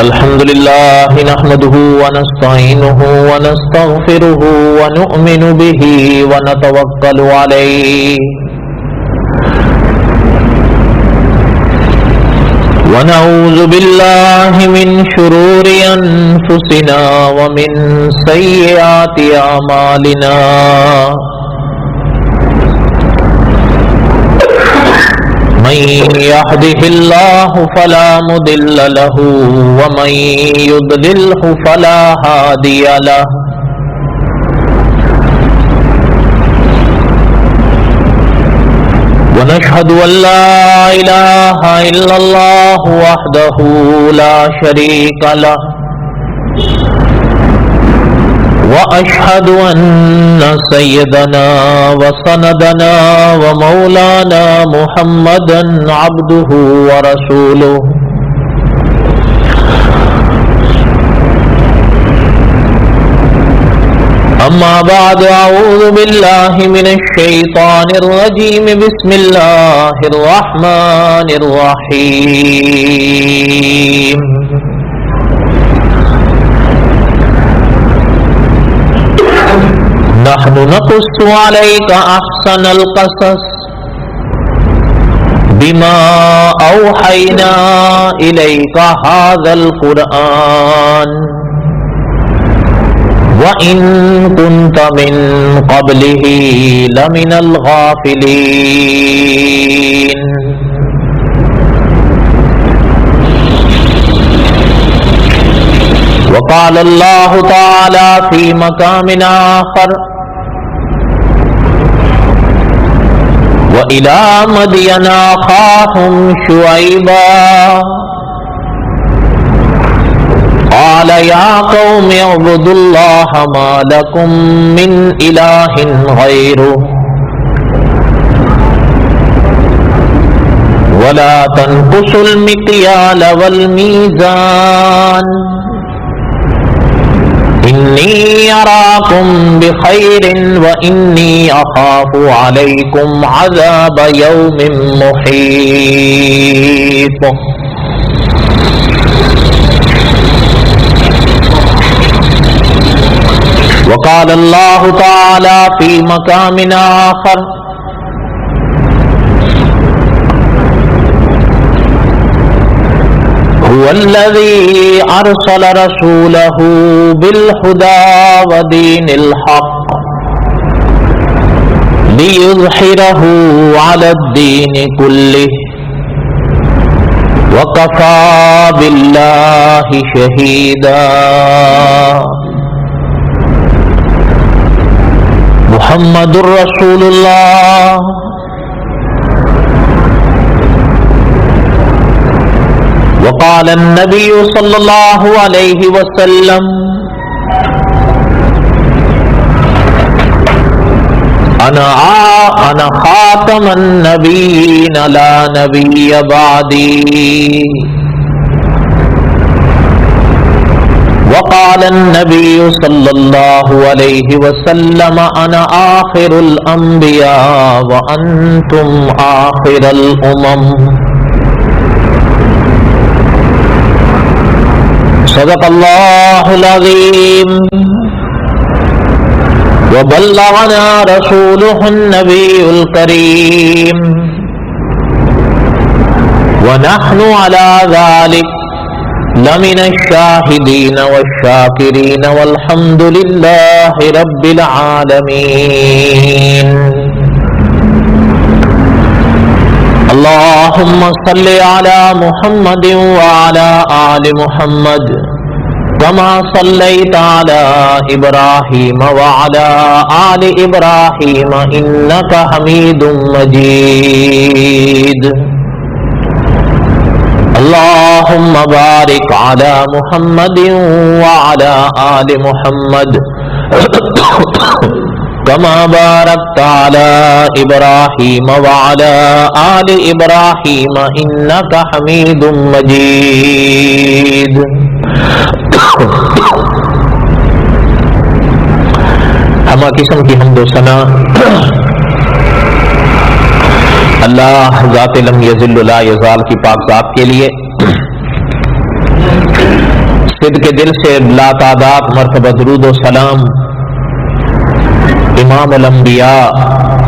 الحمد لله نحمده ونستعينه ونستغفره ونؤمن به ونتوكل عليه ونعوذ بالله من شرور أنفسنا ومن سيئات أعمالنا من يهده الله فلا مضل له ومن يضلله فلا هادي له ونشهد أن لا إله إلا الله وحده لا شريك له وأشهد أن سيدنا وسندنا ومولانا محمدا عبده ورسوله أما بعد أعوذ بالله من الشيطان الرجيم بسم الله الرحمن الرحيم نحن نقص عليك أحسن القصص بما أوحينا إليك هذا القرآن وَإِن كُنْتَ مِن قَبْلِهِ لَمِنَ الْغَافِلِينَ وقال الله تعالى في مقام آخر وإلى مدين أخاهم شعيبا قال يا قوم اعبدوا الله ما لكم من إله غيره ولا تنقصوا المكيال والميزان إني أراكم بخير وإني أخاف عليكم عذاب يوم محيط وقال الله تعالى في مقام آخر هو الذي أرسل رسوله بالهدى ودين الحق ليظهره على الدين كله وكفى بالله شهيدا محمد رسول الله وقال النبي صلى الله عليه وسلم أنا خاتم النبيين لا نبي بعدي وقال النبي صلى الله عليه وسلم أنا آخر الأنبياء وأنتم آخر الأمم صدق الله العظيم وبلغنا رسوله النبي الكريم ونحن على ذلك لمن الشاهدين والشاكرين والحمد لله رب العالمين اللهم صل على محمد وعلى آل محمد كما صليت على إبراهيم وعلى آل إبراهيم إنك حميد مجيد اللهم بارك على محمد وعلى آل محمد كما باركت على إبراهيم وعلى آل إبراهيم إنك حميد مجيد ہمہ قسم کی حمد و ثنا اللہ ذات لم یزل لا یزال کی پاک ذات کے لیے صدق دل سے لا تعداد مرتبہ درود و سلام امام الانبیاء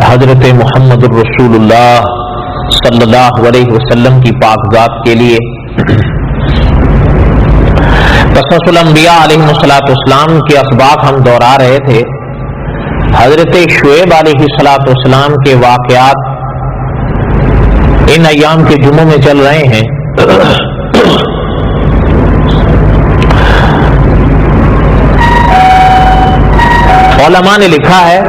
حضرت محمد الرسول اللہ صلی اللہ علیہ وسلم کی پاک ذات کے لیے۔ قصص الانبیاء علیہ السلام کے اسباق ہم دہرا رہے تھے۔ حضرت شعیب علیہ السلام کے واقعات ان ایام کے جمعوں میں چل رہے ہیں۔ علماء نے لکھا ہے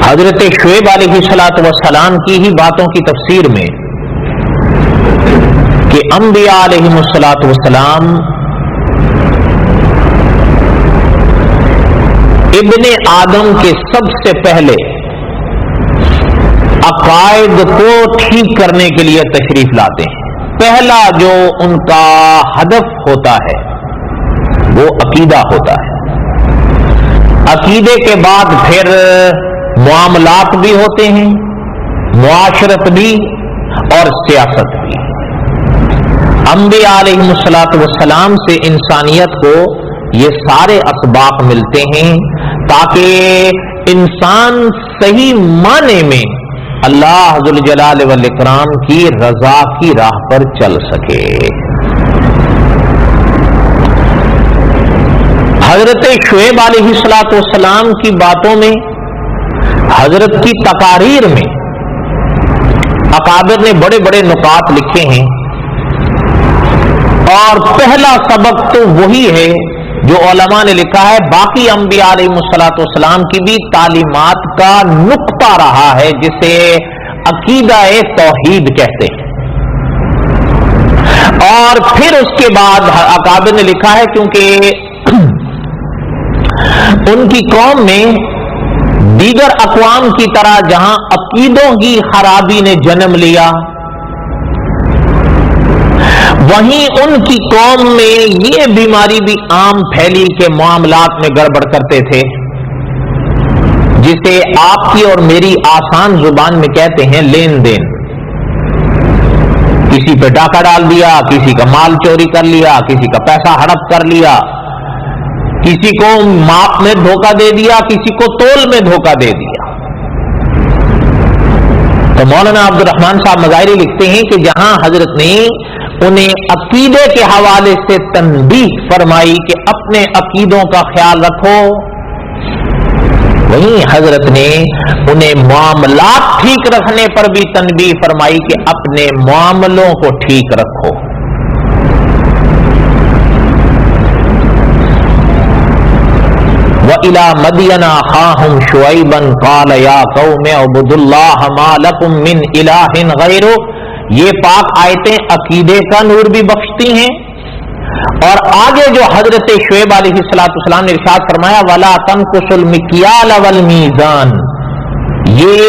حضرت شعیب علیہ السلام کی ہی باتوں کی تفسیر میں کہ انبیاء علیہ السلام ابن آدم کے سب سے پہلے عقائد کو ٹھیک کرنے کے لیے تشریف لاتے ہیں۔ پہلا جو ان کا ہدف ہوتا ہے وہ عقیدہ ہوتا ہے۔ عقیدے کے بعد پھر معاملات بھی ہوتے ہیں، معاشرت بھی اور سیاست بھی۔ انبیاء علیہ السلام سے انسانیت کو یہ سارے اسباق ملتے ہیں تاکہ انسان صحیح معنی میں اللہ ذو الجلال والاکرام کی رضا کی راہ پر چل سکے۔ حضرت شعیب علیہ السلام کی باتوں میں، حضرت کی تقاریر میں اکابر نے بڑے بڑے نکات لکھے ہیں، اور پہلا سبق تو وہی ہے جو علماء نے لکھا ہے۔ باقی انبیاء علیہ السلام کی بھی تعلیمات کا نقطہ رہا ہے جسے عقیدہ توحید کہتے ہیں۔ اور پھر اس کے بعد اکابر نے لکھا ہے کیونکہ ان کی قوم میں دیگر اقوام کی طرح جہاں عقیدوں کی خرابی نے جنم لیا، وہیں ان کی قوم میں یہ بیماری بھی عام پھیلی کہ معاملات میں گڑبڑ کرتے تھے، جسے آپ کی اور میری آسان زبان میں کہتے ہیں لین دین۔ کسی پہ ڈاکہ ڈال دیا، کسی کا مال چوری کر لیا، کسی کا پیسہ ہڑپ کر لیا، کسی کو ماپ میں دھوکہ دے دیا، کسی کو تول میں دھوکہ دے دیا۔ تو مولانا عبد الرحمان صاحب مظاہری لکھتے ہیں کہ جہاں حضرت نے انہیں عقیدے کے حوالے سے تنبیہ فرمائی کہ اپنے عقیدوں کا خیال رکھو، وہیں حضرت نے انہیں معاملات ٹھیک رکھنے پر بھی تنبیہ فرمائی کہ اپنے معاملوں کو ٹھیک رکھو۔ وَإِلَى مَدْيَنَ أَخَاهُمْ شُعَيْبًا قَالَ يَا قَوْمِ اعْبُدُوا اللَّهَ مَا لَكُمْ مِنْ إِلَٰهٍ غَيْرُهُ۔ یہ پاک آیتیں عقیدے کا نور بھی بخشتی ہیں، اور آگے جو حضرت شعیب علیہ السلام نے ارشاد فرمایا وَلَا تَنْقُصُوا الْمِكْيَالَ وَالْمِيزَانَ، یہ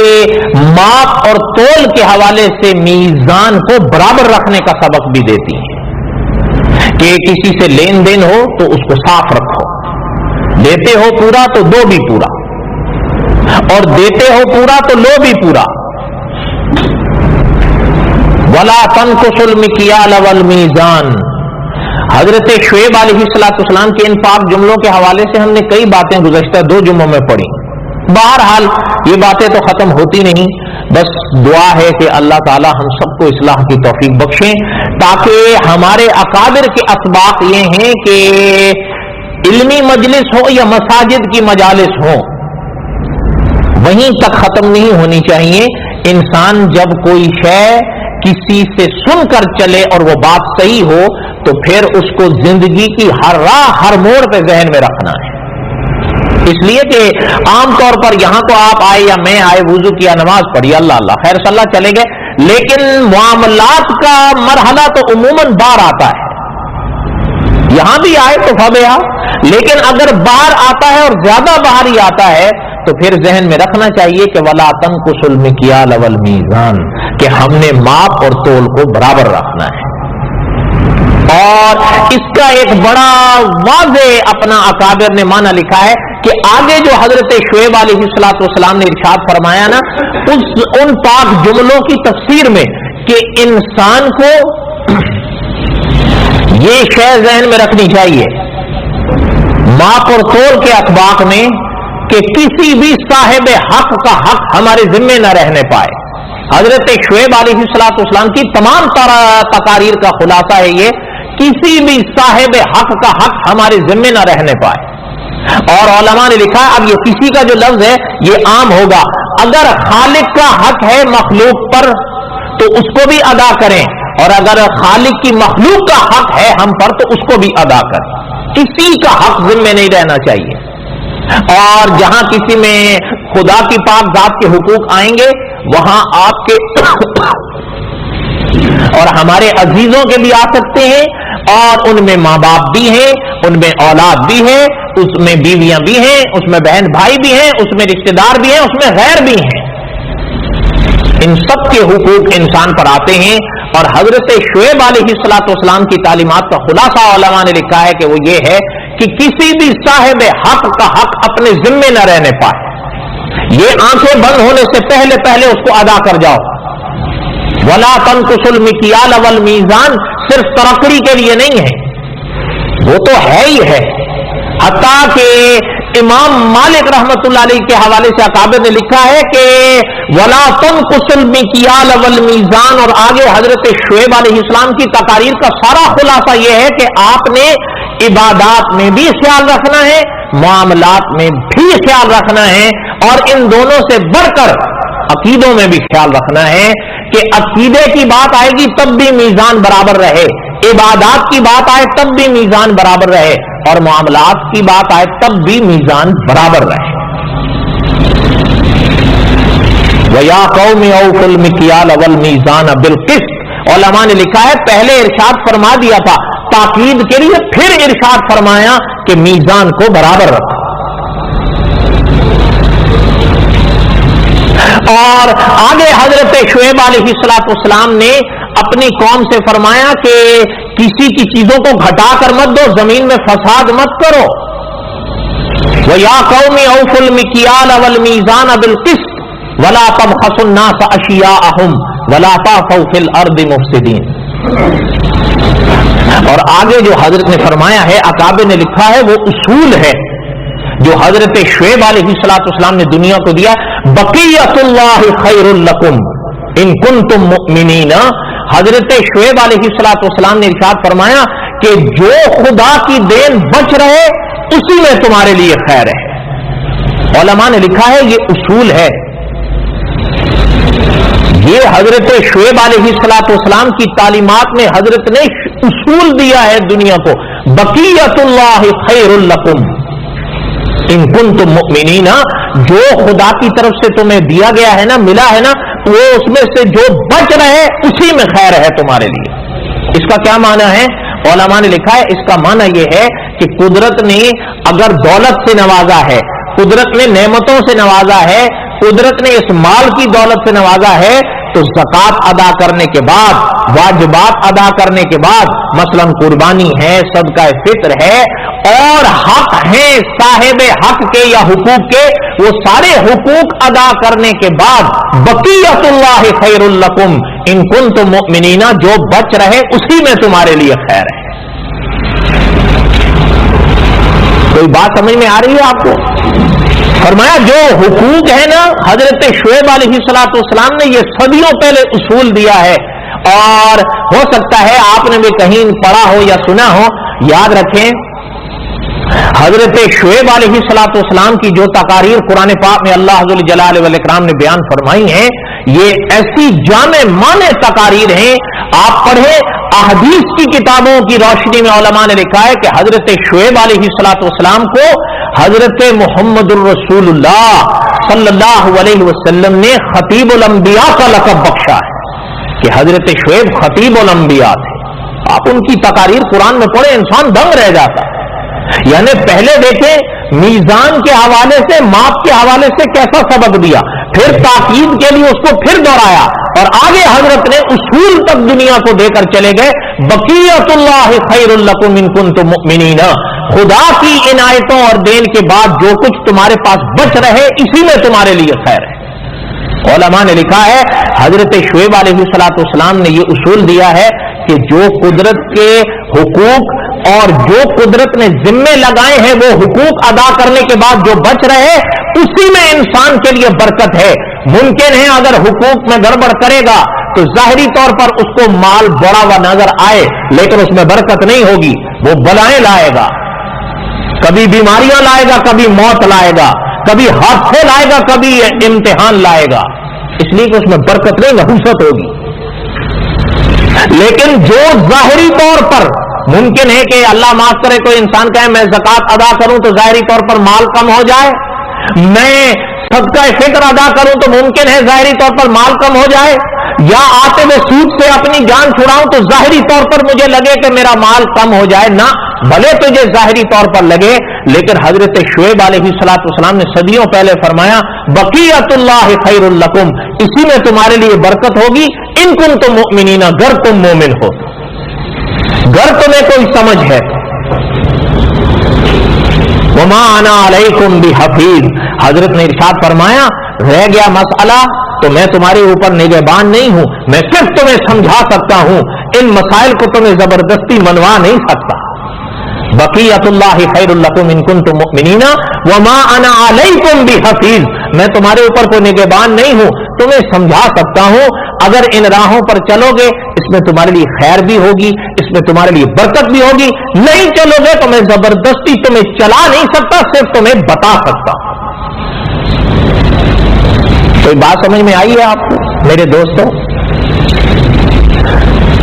ماپ اور تول کے حوالے سے میزان کو برابر رکھنے کا سبق بھی دیتی ہیں کہ کسی سے لین دین ہو تو اس کو صاف رکھو، لیتے ہو پورا تو دو بھی پورا، اور دیتے ہو پورا تو لو بھی پورا۔ وَلَا تَنْقُصُوا الْمِكْيَالَ وَالْمِيزَانَ۔ حضرت شعیب علیہ السلام کے ان پاک جملوں کے حوالے سے ہم نے کئی باتیں گزشتہ 2 جمعوں میں پڑھی۔ بہرحال یہ باتیں تو ختم ہوتی نہیں، بس دعا ہے کہ اللہ تعالی ہم سب کو اصلاح کی توفیق بخشیں، تاکہ ہمارے اکابر کے اسباق یہ ہیں کہ علمی مجلس ہو یا مساجد کی مجالس ہو، وہیں تک ختم نہیں ہونی چاہیے۔ انسان جب کوئی شے کسی سے سن کر چلے اور وہ بات صحیح ہو تو پھر اس کو زندگی کی ہر راہ ہر موڑ پہ ذہن میں رکھنا ہے۔ اس لیے کہ عام طور پر یہاں تو آپ آئے یا میں آئے، وضو کیا، نماز پڑھی، اللہ اللہ خیر صلی اللہ چلے گئے، لیکن معاملات کا مرحلہ تو عموماً باہر آتا ہے۔ یہاں بھی آئے تو فبیہا، لیکن اگر باہر آتا ہے اور زیادہ باہر ہی آتا ہے تو پھر ذہن میں رکھنا چاہیے کہ وَلَا تَنْقُصُوا الْمِكْيَالَ وَالْمِيزَانَ، کہ ہم نے ماپ اور تول کو برابر رکھنا ہے۔ اور اس کا ایک بڑا واضح اپنا اکابر نے معنی لکھا ہے کہ آگے جو حضرت شعیب علیہ السلام نے ارشاد فرمایا نا، ان پاک جملوں کی تفسیر میں کہ انسان کو یہ شے ذہن میں رکھنی چاہیے ماپ اور تول کے اطباق میں کہ کسی بھی صاحب حق کا حق ہمارے ذمے نہ رہنے پائے۔ حضرت شعیب علیہ السلام کی تمام تقاریر کا خلاصہ ہے یہ، کسی بھی صاحب حق کا حق ہمارے ذمے نہ رہنے پائے۔ اور علماء نے لکھا اب یہ کسی کا جو لفظ ہے یہ عام ہوگا، اگر خالق کا حق ہے مخلوق پر تو اس کو بھی ادا کریں، اور اگر خالق کی مخلوق کا حق ہے ہم پر تو اس کو بھی ادا کریں، کسی کا حق ذمے نہیں رہنا چاہیے۔ اور جہاں کسی میں خدا کی پاک ذات کے حقوق آئیں گے وہاں آپ کے اور ہمارے عزیزوں کے بھی آ سکتے ہیں، اور ان میں ماں باپ بھی ہیں، ان میں اولاد بھی ہے، اس میں بیویاں بھی ہیں، اس میں بہن بھائی بھی ہیں، اس میں رشتہ دار بھی ہیں، اس میں غیر بھی ہیں، ان سب کے حقوق انسان پر آتے ہیں۔ اور حضرت شعیب علیہ السلام کی تعلیمات کا خلاصہ علماء نے لکھا ہے کہ وہ یہ ہے کہ کسی بھی صاحب حق کا حق اپنے ذمے نہ رہنے پائے، یہ آنکھیں بند ہونے سے پہلے پہلے اس کو ادا کر جاؤ۔ ولا تنقصوا المکیال والمیزان صرف ترقی کے لیے نہیں ہے، وہ تو ہے ہی ہے، حتیٰ کہ امام مالک رحمت اللہ علیہ کے حوالے سے اکابر نے لکھا ہے کہ ولا تنقصوا المکیال والمیزان، اور آگے حضرت شعیب علیہ السلام کی تقاریر کا سارا خلاصہ یہ ہے کہ آپ نے عبادات میں بھی خیال رکھنا ہے، معاملات میں بھی خیال رکھنا ہے، اور ان دونوں سے بڑھ کر عقیدوں میں بھی خیال رکھنا ہے کہ عقیدے کی بات آئے گی تب بھی میزان برابر رہے، عبادات کی بات آئے تب بھی میزان برابر رہے، اور معاملات کی بات آئے تب بھی میزان برابر رہے۔ وَيَا قَوْمِ أَوْفُوا الْمِكْيَالَ وَالْمِيزَانَ بِالْقِسْطِ، علماء نے لکھا ہے پہلے ارشاد فرما دیا تھا تاکید کے لیے، پھر ارشاد فرمایا کہ میزان کو برابر رکھو۔ اور آگے حضرت شعیب علیہ السلام نے اپنی قوم سے فرمایا کہ کسی کی چیزوں کو گھٹا کر مت دو، زمین میں فساد مت کرو۔ وَيَا قَوْمِ أَوْفُوا الْمِكْيَالَ وَالْمِيزَانَ بِالْقِسْطِ وَلَا تَبْخَسُوا النَّاسَ أَشْيَاءَهُمْ وَلَا تَعْثَوْا فِي الْأَرْضِ مُفْسِدِينَ۔ اور آگے جو حضرت نے فرمایا ہے، اکابر نے لکھا ہے، وہ اصول ہے جو حضرت شعیب علیہ السلام نے دنیا کو دیا، بقیت اللہ خیر لکم ان کنتم مؤمنین۔ حضرت شعیب علیہ السلام نے ارشاد فرمایا کہ جو خدا کی دین بچ رہے اسی میں تمہارے لیے خیر ہے۔ علماء نے لکھا ہے یہ اصول ہے، یہ حضرت شعیب علیہ السلام کی تعلیمات میں حضرت نے اصول دیا ہے دنیا کو، بقیت اللہ خیر لکم ان کنتم مؤمنین، جو خدا کی طرف سے تمہیں دیا گیا ہے نا، ملا ہے نا، وہ اس میں سے جو بچ رہے اسی میں خیر ہے تمہارے لیے۔ اس کا کیا معنی ہے؟ علماء نے لکھا ہے اس کا معنی یہ ہے کہ قدرت نے اگر دولت سے نوازا ہے، قدرت نے نعمتوں سے نوازا ہے، قدرت نے اس مال کی دولت سے نوازا ہے، تو زکوٰۃ ادا کرنے کے بعد، واجبات ادا کرنے کے بعد، مثلا قربانی ہے، صدقہ فطر ہے، اور حق ہیں صاحب حق کے یا حقوق کے، وہ سارے حقوق ادا کرنے کے بعد بقیت اللہ خیر لکم ان کنتم مؤمنین، جو بچ رہے اسی میں تمہارے لیے خیر ہے۔ کوئی بات سمجھ میں آ رہی ہے آپ کو؟ فرمایا جو حقوق ہے نا، حضرت شعیب علیہ السلام نے یہ صدیوں پہلے اصول دیا ہے، اور ہو سکتا ہے آپ نے بھی کہیں پڑھا ہو یا سنا ہو، یاد رکھیں حضرت شعیب علیہ السلام کی جو تقاریر قرآن پاک میں اللہ ذو الجلال والاکرام نے بیان فرمائی ہیں، یہ ایسی جامع معنی تقاریر ہیں، آپ پڑھیں احادیث کی کتابوں کی روشنی میں علماء نے لکھا ہے کہ حضرت شعیب علیہ السلام کو حضرت محمد الرسول اللہ صلی اللہ علیہ وسلم نے خطیب الانبیاء کا لقب بخشا ہے کہ حضرت شعیب خطیب الانبیاء تھے۔ آپ ان کی تقاریر قرآن میں پڑھیں انسان دنگ رہ جاتا ہے۔ یعنی پہلے دیکھیں میزان کے حوالے سے، ماپ کے حوالے سے کیسا سبق دیا، پھر تاکید کے لیے اس کو پھر دہرایا، اور آگے حضرت نے اصول تک دنیا کو دے کر چلے گئے. بقیت اللہ خیر لکم ان کنتم مؤمنین، خدا کی عنایتوں اور دین کے بعد جو کچھ تمہارے پاس بچ رہے اسی میں تمہارے لیے خیر ہے. علماء نے لکھا ہے حضرت شعیب علیہ السلام نے یہ اصول دیا ہے کہ جو قدرت کے حقوق اور جو قدرت نے ذمے لگائے ہیں وہ حقوق ادا کرنے کے بعد جو بچ رہے اسی میں انسان کے لیے برکت ہے. ممکن ہے اگر حقوق میں گڑبڑ کرے گا تو ظاہری طور پر اس کو مال بڑا ہوا نظر آئے لیکن اس میں برکت نہیں ہوگی، وہ بلائیں لائے گا، کبھی بیماریاں لائے گا، کبھی موت لائے گا، کبھی حادثے لائے گا، کبھی امتحان لائے گا، اس لیے کہ اس میں برکت نہیں نحوست ہوگی. لیکن جو ظاہری طور پر ممکن ہے کہ اللہ معاف کرے کوئی انسان کہے میں زکوٰۃ ادا کروں تو ظاہری طور پر مال کم ہو جائے، میں صدقہ فطر ادا کروں تو ممکن ہے ظاہری طور پر مال کم ہو جائے، یا آتے ہوئے سود سے اپنی جان چھڑاؤں تو ظاہری طور پر مجھے لگے کہ میرا مال کم ہو جائے. نہ، بھلے تجھے ظاہری طور پر لگے لیکن حضرت شعیب علیہ السلام نے صدیوں پہلے فرمایا بقیت اللہ خیر لکم، اسی میں تمہارے لیے برکت ہوگی ان کنتم مؤمنین، گر تم مومن ہو، گر تمہیں کوئی سمجھ ہے. وما انا علیکم بحفیظ، حضرت نے ارشاد فرمایا رہ گیا مسئلہ تو میں تمہارے اوپر نگہبان نہیں ہوں، میں صرف تمہیں سمجھا سکتا ہوں، ان مسائل کو تمہیں زبردستی منوا نہیں سکتا. بقیت اللہ خیر لکم ان کنتم مؤمنین وما انا علیکم بحفیظ، میں تمہارے اوپر کوئی نگہبان نہیں ہوں، تمہیں سمجھا سکتا ہوں. اگر ان راہوں پر چلو گے اس میں تمہارے لیے خیر بھی ہوگی، اس میں تمہارے لیے برکت بھی ہوگی، نہیں چلو گے تو میں زبردستی تمہیں چلا نہیں سکتا، صرف تمہیں بتا سکتا. کوئی بات سمجھ میں آئی ہے آپ کو میرے دوستوں؟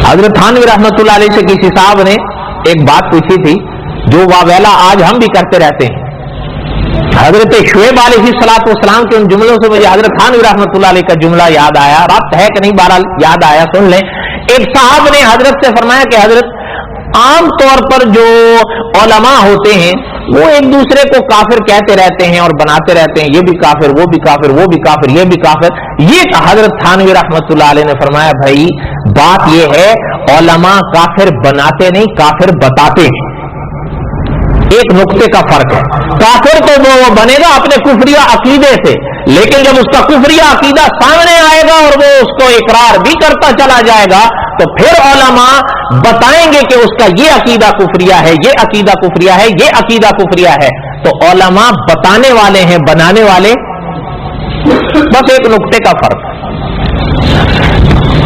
حضرت تھانوی رحمت اللہ علیہ سے کسی صاحب نے ایک بات پوچھی تھی جو واویلا آج ہم بھی کرتے رہتے ہیں. حضرت شعیب علیہ السلام کے ان جملوں سے مجھے حضرت تھانوی رحمت اللہ علیہ کا جملہ یاد آیا، ربط ہے کہ نہیں بہرحال یاد آیا، سن لیں. ایک صاحب نے حضرت سے فرمایا کہ حضرت عام طور پر جو علماء ہوتے ہیں وہ ایک دوسرے کو کافر کہتے رہتے ہیں اور بناتے رہتے ہیں، یہ بھی کافر، وہ بھی کافر، وہ بھی کافر، یہ بھی کافر. یہ حضرت تھانوی رحمت اللہ علیہ نے فرمایا بھائی بات یہ ہے علماء کافر بناتے نہیں، کافر بتاتے ہیں. ایک نقطے کا فرق ہے. کافر تو وہ بنے گا اپنے کفریہ عقیدے سے، لیکن جب اس کا کفریہ عقیدہ سامنے آئے گا اور وہ اس کو اقرار بھی کرتا چلا جائے گا تو پھر علماء بتائیں گے کہ اس کا یہ عقیدہ کفریہ ہے، یہ عقیدہ کفریہ ہے، یہ عقیدہ کفریہ ہے. تو علماء بتانے والے ہیں، بنانے والے بس ایک نقطے کا فرق.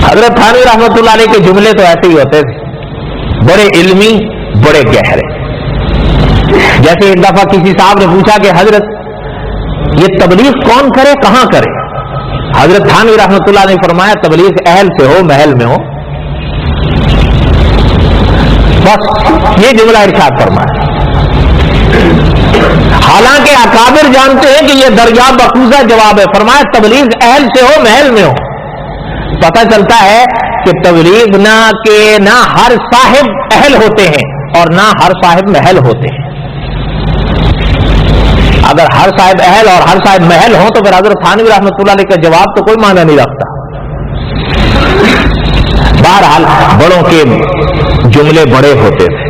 حضرت تھانوی رحمت اللہ علیہ کے جملے تو ایسے ہی ہوتے تھے، بڑے علمی، بڑے گہرے. جیسے ایک دفعہ کسی صاحب نے پوچھا کہ حضرت یہ تبلیغ کون کرے، کہاں کرے؟ حضرت تھانوی رحمت اللہ نے فرمایا تبلیغ اہل سے ہو، محل میں ہو، بس یہ جملہ ارشاد فرمایا. حالانکہ اکابر جانتے ہیں کہ یہ درجہ بخوزہ جواب ہے. فرمایا تبلیغ اہل سے ہو، محل میں ہو. پتہ چلتا ہے کہ تبلیغ نہ ہر صاحب اہل ہوتے ہیں اور نہ ہر صاحب محل ہوتے ہیں. اگر ہر صاحب اہل اور ہر صاحب محل ہوں تو پھر حضرت تھانوی رحمۃ اللہ علیہ کا جواب تو کوئی معنی نہیں رکھتا. بہرحال بڑوں کے جملے بڑے ہوتے تھے.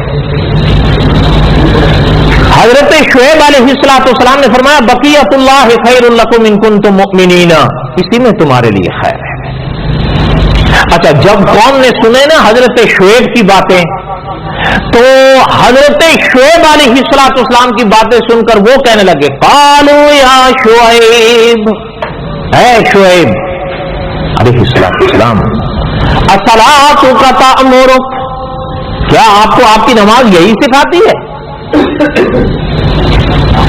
حضرت شعیب علیہ السلام نے فرمایا بقیت اللہ خیر لکم ان کنتم مؤمنین، اسی میں تمہارے لیے خیر ہے. اچھا جب قوم نے سنے نا حضرت شعیب کی باتیں تو حضرت شعیب علیہ السلام کی باتیں سن کر وہ کہنے لگے قالوا یا شعیب، اے شعیب علیہ السلام اصلاۃک تأمرک، کیا آپ کو آپ کی نماز یہی سکھاتی ہے؟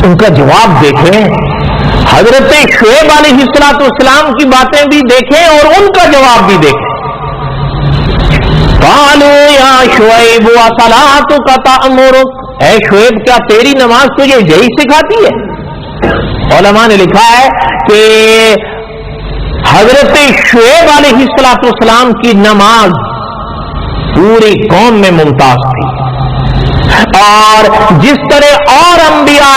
ان کا جواب دیکھیں، حضرت شعیب علیہ السلام کی باتیں بھی دیکھیں اور ان کا جواب بھی دیکھیں. قالوا یا شعیب اصلاۃک تأمرک، اے شعیب کیا تیری نماز تجھے یہی سکھاتی ہے؟ علماء نے لکھا ہے کہ حضرت شعیب علیہ السلام کی نماز پوری قوم میں ممتاز تھی، اور جس طرح اور انبیاء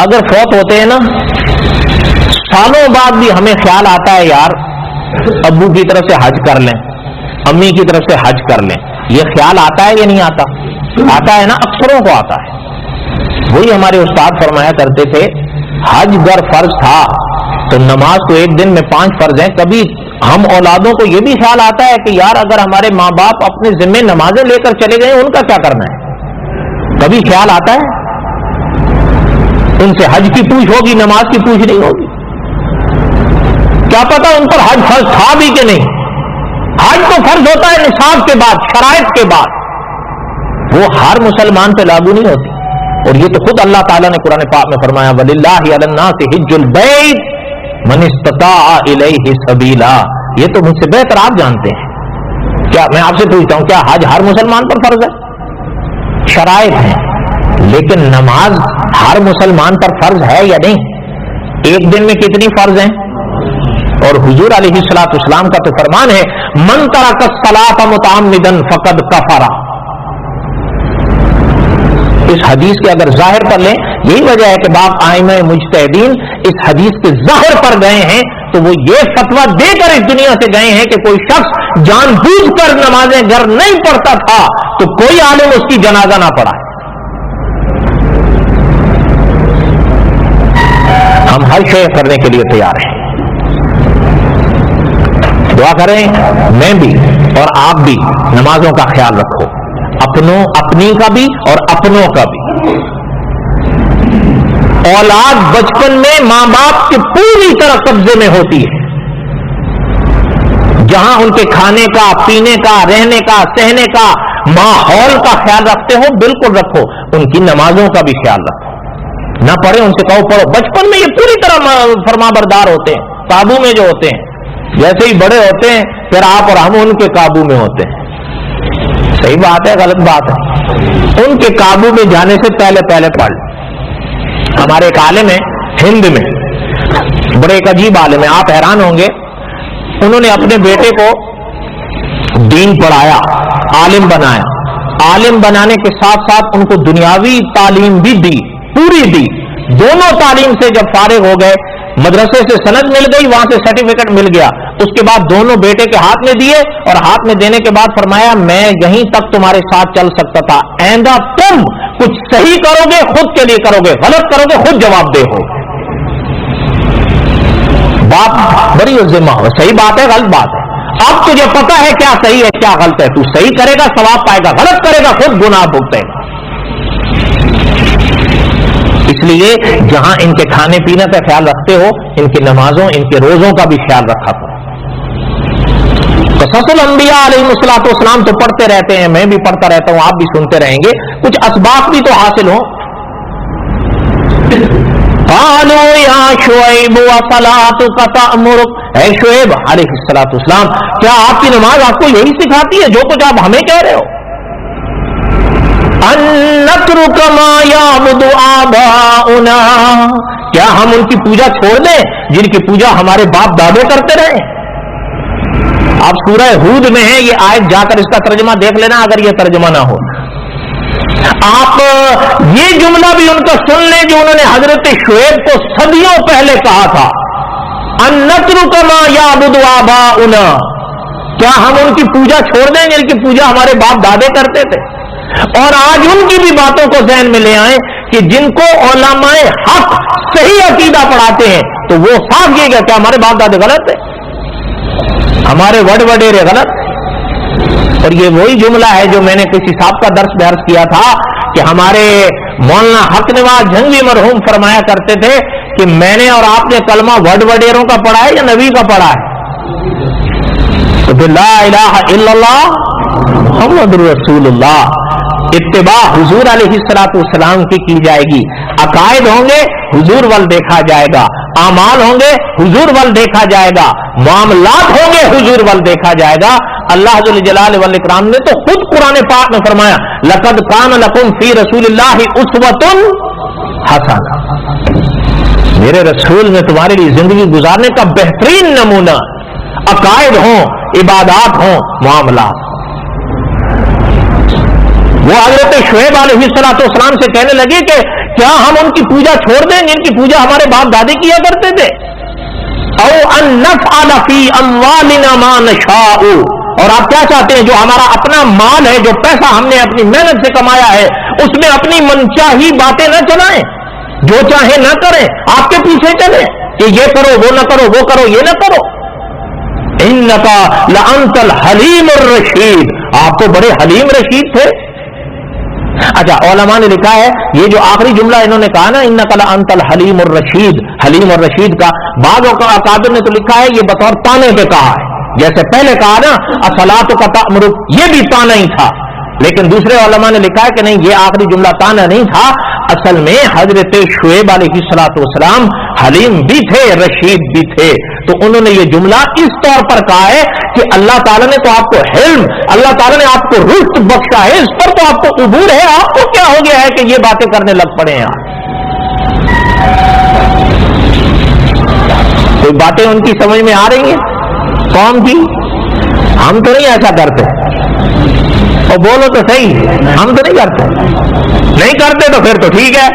اگر فوت ہوتے ہیں نا سالوں بعد بھی ہمیں خیال آتا ہے یار ابو کی طرف سے حج کر لیں، امی کی طرف سے حج کر لیں، یہ خیال آتا ہے یا نہیں آتا؟ آتا ہے نا، اکثروں کو آتا ہے۔ وہی ہمارے استاد فرمایا کرتے تھے حج گر فرض تھا تو نماز تو ایک دن میں 5 فرض ہیں، کبھی ہم اولادوں کو یہ بھی خیال آتا ہے کہ یار اگر ہمارے ماں باپ اپنے ذمے نمازیں لے کر چلے گئے ان کا کیا کرنا ہے؟ کبھی خیال آتا ہے؟ ان سے حج کی پوچھ ہوگی، نماز کی پوچھ نہیں ہوگی، کیا پتا ان پر حج فرض تھا بھی کہ نہیں۔ حج تو فرض ہوتا ہے نصاب کے بعد، شرائط کے بعد، وہ ہر مسلمان پہ لاگو نہیں ہوتی۔ اور یہ تو خود اللہ تعالیٰ نے قرآن پاک میں فرمایا وَلِلَّهِ عَلَى النَّاسِ حِجُّ الْبَيْتِ مَنِ اسْتَطَاعَ إِلَيْهِ سَبِيلًا۔ یہ تو مجھ سے بہتر آپ جانتے ہیں۔ کیا میں آپ سے پوچھتا ہوں کیا حج ہر مسلمان پر فرض ہے؟ شرائط ہیں، لیکن نماز ہر مسلمان پر فرض ہے یا نہیں؟ ایک دن میں کتنی فرض ہیں؟ اور حضور علیہ الصلوۃ والسلام کا تو فرمان ہے من ترک الصلاۃ متعمدا فقد کفر۔ اس حدیث کے اگر ظاہر پر لیں، یہی وجہ ہے کہ بعض ائمہ مجتہدین اس حدیث کے ظاہر پر گئے ہیں تو وہ یہ فتویٰ دے کر اس دنیا سے گئے ہیں کہ کوئی شخص جان بوجھ کر نمازیں گھر نہیں پڑھتا تھا تو کوئی عالم اس کی جنازہ نہ پڑھائے۔ ہم ہر شے کرنے کے لیے تیار ہیں، دعا کریں میں بھی اور آپ بھی نمازوں کا خیال رکھو، اپنی کا بھی اور اپنوں کا بھی۔ اولاد بچپن میں ماں باپ کے پوری طرح قبضے میں ہوتی ہے، جہاں ان کے کھانے کا، پینے کا، رہنے کا، سہنے کا، ماحول کا خیال رکھتے ہو بالکل رکھو، ان کی نمازوں کا بھی خیال رکھو۔ نہ پڑھے ان سے کہو پڑھو، بچپن میں یہ پوری طرح فرما بردار ہوتے ہیں، قابو میں جو ہوتے ہیں، جیسے ہی بڑے ہوتے ہیں پھر آپ اور ہم ان کے قابو میں ہوتے ہیں۔ صحیح بات ہے غلط بات ہے؟ ان کے قابو میں جانے سے پہلے پڑھ لیں۔ ہمارے ایک عالم ہیں ہند میں، بڑے ایک عجیب عالم ہے، آپ حیران ہوں گے، انہوں نے اپنے بیٹے کو دین پڑھایا، عالم بنایا، عالم بنانے کے ساتھ ساتھ ان کو دنیاوی تعلیم بھی دی، پوری دی۔ دونوں تعلیم سے جب فارغ ہو گئے، مدرسے سے سند مل گئی، وہاں سے سرٹیفکیٹ مل گیا، اس کے بعد دونوں بیٹے کے ہاتھ میں دیے اور ہاتھ میں دینے کے بعد فرمایا میں یہیں تک تمہارے ساتھ چل سکتا تھا، آئندہ تم کچھ صحیح کرو گے خود کے لیے کرو گے، غلط کرو گے خود جواب دہ ہو۔ باپ بڑی ذمہ ہو، صحیح بات ہے غلط بات ہے، اب تجھے پتا ہے کیا صحیح ہے کیا غلط ہے، تو صحیح کرے گا ثواب پائے گا، غلط کرے گا خود گناہ بھگتے گا۔ اس لیے جہاں ان کے کھانے پینے کا خیال رکھتے ہو، ان کی نمازوں، ان کے روزوں کا بھی خیال رکھا کرو۔ قصص الانبیاء علیہ الصلوۃ والسلام تو پڑھتے رہتے ہیں، میں بھی پڑھتا رہتا ہوں، آپ بھی سنتے رہیں گے، کچھ اسباق بھی تو حاصل ہوں۔ قالوا یا شعیب وصلاتک تأمرک، اے شعیب علیہ الصلوۃ والسلام کیا آپ کی نماز آپ کو یہی سکھاتی ہے جو کچھ آپ ہمیں کہہ رہے ہو؟ ان نترک ما یعبد آباؤنا، کیا ہم ان کی پوجا چھوڑ دیں جن کی پوجا ہمارے باپ دادے کرتے رہے؟ آپ سورہ ہود میں ہے یہ آیت، جا کر اس کا ترجمہ دیکھ لینا اگر یہ ترجمہ نہ ہو۔ آپ یہ جملہ بھی ان کا سن لیں جو انہوں نے حضرت شعیب کو صدیوں پہلے کہا تھا، ان نترک ما یعبد آباؤنا، کیا ہم ان کی پوجا چھوڑ دیں جن کی پوجا ہمارے باپ دادے کرتے تھے؟ اور آج ان کی بھی باتوں کو ذہن میں لے آئیں کہ جن کو علماء حق صحیح عقیدہ پڑھاتے ہیں تو وہ صاف یہ گیا کیا ہمارے باپ دادے غلط ہے، ہمارے وڈیرے غلط ہے۔ اور یہ وہی جملہ ہے جو میں نے کسی صاحب کا درس بحث کیا تھا کہ ہمارے مولانا حق نواز جھنگوی مرحوم فرمایا کرتے تھے کہ میں نے اور آپ نے کلمہ وڈیروں کا پڑھا ہے یا نبی کا پڑھا ہے؟ تو پھر لا الہ الا اللہ محمد رسول اللہ، اتباع حضور علیہ الصلوۃ والسلام کی جائے گی، عقائد ہوں گے حضور ول دیکھا جائے گا، اعمال ہوں گے حضور ول دیکھا جائے گا، معاملات ہوں گے حضور ول دیکھا جائے گا۔ اللہ ذو الجلال والاکرام نے تو خود قرآن پاک میں فرمایا لقد کان لکم فی رسول اللہ اسوۃ حسنہ، میرے رسول میں تمہارے لیے زندگی گزارنے کا بہترین نمونہ، عقائد ہوں، عبادات ہوں، معاملات۔ وہ حضرت شعیب علیہ الصلوۃ والسلام سے کہنے لگے کہ کیا ہم ان کی پوجا چھوڑ دیں جن کی پوجا ہمارے باپ دادے کیا کرتے تھے؟ او ان نفعل فی اموالنا ما نشاء، اور آپ کیا چاہتے ہیں جو ہمارا اپنا مال ہے، جو پیسہ ہم نے اپنی محنت سے کمایا ہے، اس میں اپنی منچاہی باتیں نہ چلائیں، جو چاہے نہ کریں، آپ کے پیچھے چلیں کہ یہ کرو وہ نہ کرو، وہ کرو یہ نہ کرو۔ انک لانت الحلیم الرشید، آپ تو بڑے حلیم رشید تھے۔ اچھا، علماء نے لکھا ہے یہ جو آخری جملہ انہوں نے کہا نا انک لانت الحلیم الرشید، حلیم اور رشید کا، بعض اکابر نے تو لکھا ہے یہ بطور طعنے پہ کہا ہے، جیسے پہلے کہا نا الصلاۃ کا تأمرک، یہ بھی طعنا ہی تھا، لیکن دوسرے علماء نے لکھا ہے کہ نہیں، یہ آخری جملہ طعنا نہیں تھا، اصل میں حضرت شعیب علیہ السلام حلیم بھی تھے رشید بھی تھے، تو انہوں نے یہ جملہ اس طور پر کہا ہے کہ اللہ تعالیٰ نے تو آپ کو حلم، اللہ تعالیٰ نے آپ کو رشد بخشا ہے، اس پر تو آپ کو عبور ہے، آپ کو کیا ہو گیا ہے کہ یہ باتیں کرنے لگ پڑے ہیں؟ کوئی باتیں ان کی سمجھ میں آ رہی ہیں قوم کی؟ ہم تو نہیں ایسا کرتے، اور بولو تو صحیح، ہم تو نہیں کرتے تو پھر تو ٹھیک ہے،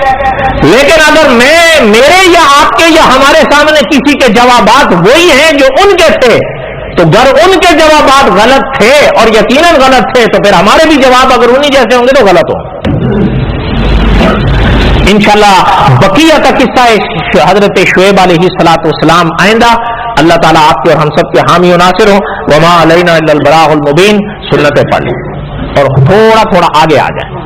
لیکن اگر میرے یا آپ کے یا ہمارے سامنے کسی کے جوابات وہی ہیں جو ان کے تھے، تو اگر ان کے جوابات غلط تھے اور یقیناً غلط تھے تو پھر ہمارے بھی جواب اگر انہی جیسے ہوں گے تو غلط ہوں۔ انشاءاللہ بقیہ کا قصہ حضرت شعیب علیہ السلام آئندہ۔ اللہ تعالیٰ آپ کے اور ہم سب کے حامی و ناصر ہوں۔ وما علینا الا البلاغ المبین، سنتیں پڑھ لیں اور تھوڑا تھوڑا آگے آ جائیں۔